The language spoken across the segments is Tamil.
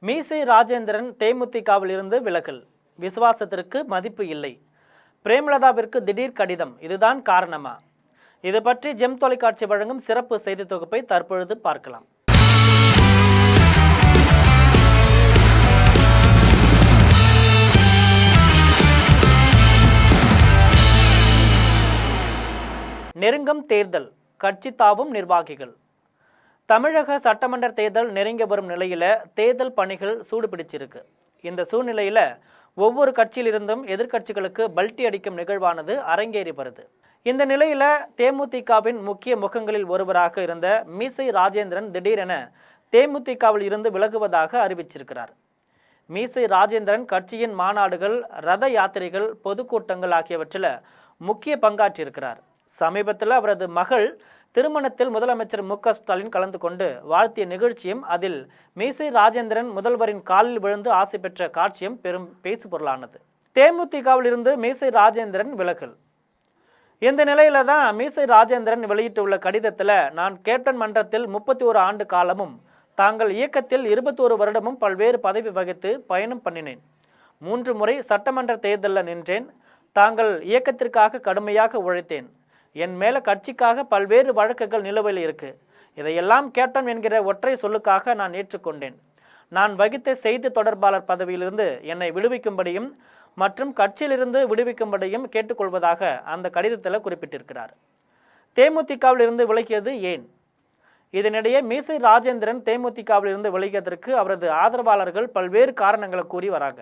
மீசை ராஜேந்திரன் தேமுதிகவில் இருந்து விலகல், விசுவாசத்திற்கு மதிப்பு இல்லை. பிரேமலதாவிற்கு திடீர் கடிதம், இதுதான் காரணமா? இது பற்றி ஜெம் தொலைக்காட்சி வழங்கும் சிறப்பு செய்தி தொகுப்பை தற்பொழுது பார்க்கலாம். நெருங்கும் தேர்தல், கட்சி தாவும் நிர்வாகிகள். தமிழக சட்டமன்ற தேர்தல் நெருங்கி வரும் நிலையில் தேர்தல் பணிகள் சூடுபிடிச்சிருக்கு. இந்த சூழ்நிலையில் ஒவ்வொரு கட்சியிலிருந்தும் எதிர்க்கட்சிகளுக்கு பல்டி அடிக்கும் நிகழ்வானது அரங்கேறி வருது. இந்த நிலையில் தேமுதிகவின் முக்கிய முகங்களில் ஒருவராக இருந்த மீசை ராஜேந்திரன் திடீரென தேமுதிகவில் இருந்து விலகுவதாக அறிவிச்சிருக்கிறார். மீசை ராஜேந்திரன் கட்சியின் மாநாடுகள், ரத யாத்திரைகள், பொதுக்கூட்டங்கள் ஆகியவற்றில் முக்கிய பங்காற்றியிருக்கிறார். சமீபத்தில் அவரது மகள் திருமணத்தில் முதலமைச்சர் மு.க.ஸ்டாலின் கலந்து கொண்டு வாழ்த்திய நிகழ்ச்சியும், அதில் மீசை ராஜேந்திரன் முதல்வரின் காலில் விழுந்து ஆசை பெற்ற காட்சியும் பெரும் பேசு பொருளானது. தேமுதிகவில் இருந்து மீசை ராஜேந்திரன் விலகல். இந்த நிலையில தான் மீசை ராஜேந்திரன் வெளியிட்டுள்ள கடிதத்தில், நான் கேப்டன் மன்றத்தில் 31 ஆண்டு காலமும் தாங்கள் இயக்கத்தில் 21 வருடமும் பல்வேறு பதவி வகித்து பயணம் பண்ணினேன். 3 முறை சட்டமன்ற தேர்தலில் நின்றேன். தாங்கள் இயக்கத்திற்காக கடுமையாக உழைத்தேன். என் மேலே கட்சிக்காக பல்வேறு வழக்குகள் நிலுவையில் இருக்கு. இதையெல்லாம் கேப்டன் என்கிற ஒற்றை சொல்லுக்காக நான் ஏற்றுக்கொண்டேன். நான் வகித்த செய்தி தொடர்பாளர் பதவியிலிருந்து என்னை விடுவிக்கும்படியும் மற்றும் கட்சியிலிருந்து விடுவிக்கும்படியும் கேட்டுக்கொள்வதாக அந்த கடிதத்தில் குறிப்பிட்டிருக்கிறார். தேமுதிகவில் இருந்து விலகியது ஏன்? இதனிடையே மீசை ராஜேந்திரன் தேமுதிகவில் இருந்து விலகியதற்கு அவரது ஆதரவாளர்கள் பல்வேறு காரணங்களை கூறி வராங்க.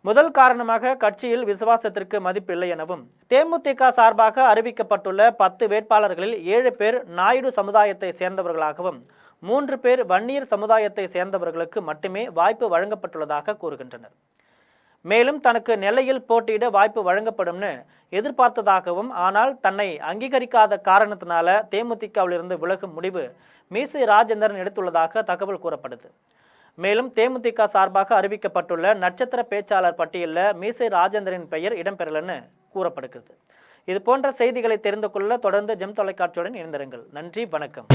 முதல் காரணமாக கட்சியில் விசுவாசத்திற்கு மதிப்பில்லை எனவும், தேமுதிக சார்பாக அறிவிக்கப்பட்டுள்ள 10 வேட்பாளர்களில் 7 பேர் நாயுடு சமுதாயத்தை சேர்ந்தவர்களாகவும் 3 பேர் வன்னியர் சமுதாயத்தை சேர்ந்தவர்களுக்கு மட்டுமே வாய்ப்பு வழங்கப்பட்டுள்ளதாக கூறுகின்றனர். மேலும் தனக்கு நெல்லையில் போட்டியிட வாய்ப்பு வழங்கப்படும்னு எதிர்பார்த்ததாகவும், ஆனால் தன்னை அங்கீகரிக்காத காரணத்தினால தேமுதிகவில் இருந்து விலகும் முடிவு மீசை ராஜேந்திரன் எடுத்துள்ளதாக தகவல் கூறப்படுது. மேலும் தேமுதிக சார்பாக அறிவிக்கப்பட்டுள்ள நட்சத்திர பேச்சாளர் பட்டியலில் மீசை ராஜேந்திரன் பெயர் இடம்பெறலன்னு கூறப்படுகிறது. இது போன்ற செய்திகளை தெரிந்து கொள்ள தொடர்ந்து ஜெம் தொலைக்காட்சியுடன் இணைந்திருங்கள். நன்றி, வணக்கம்.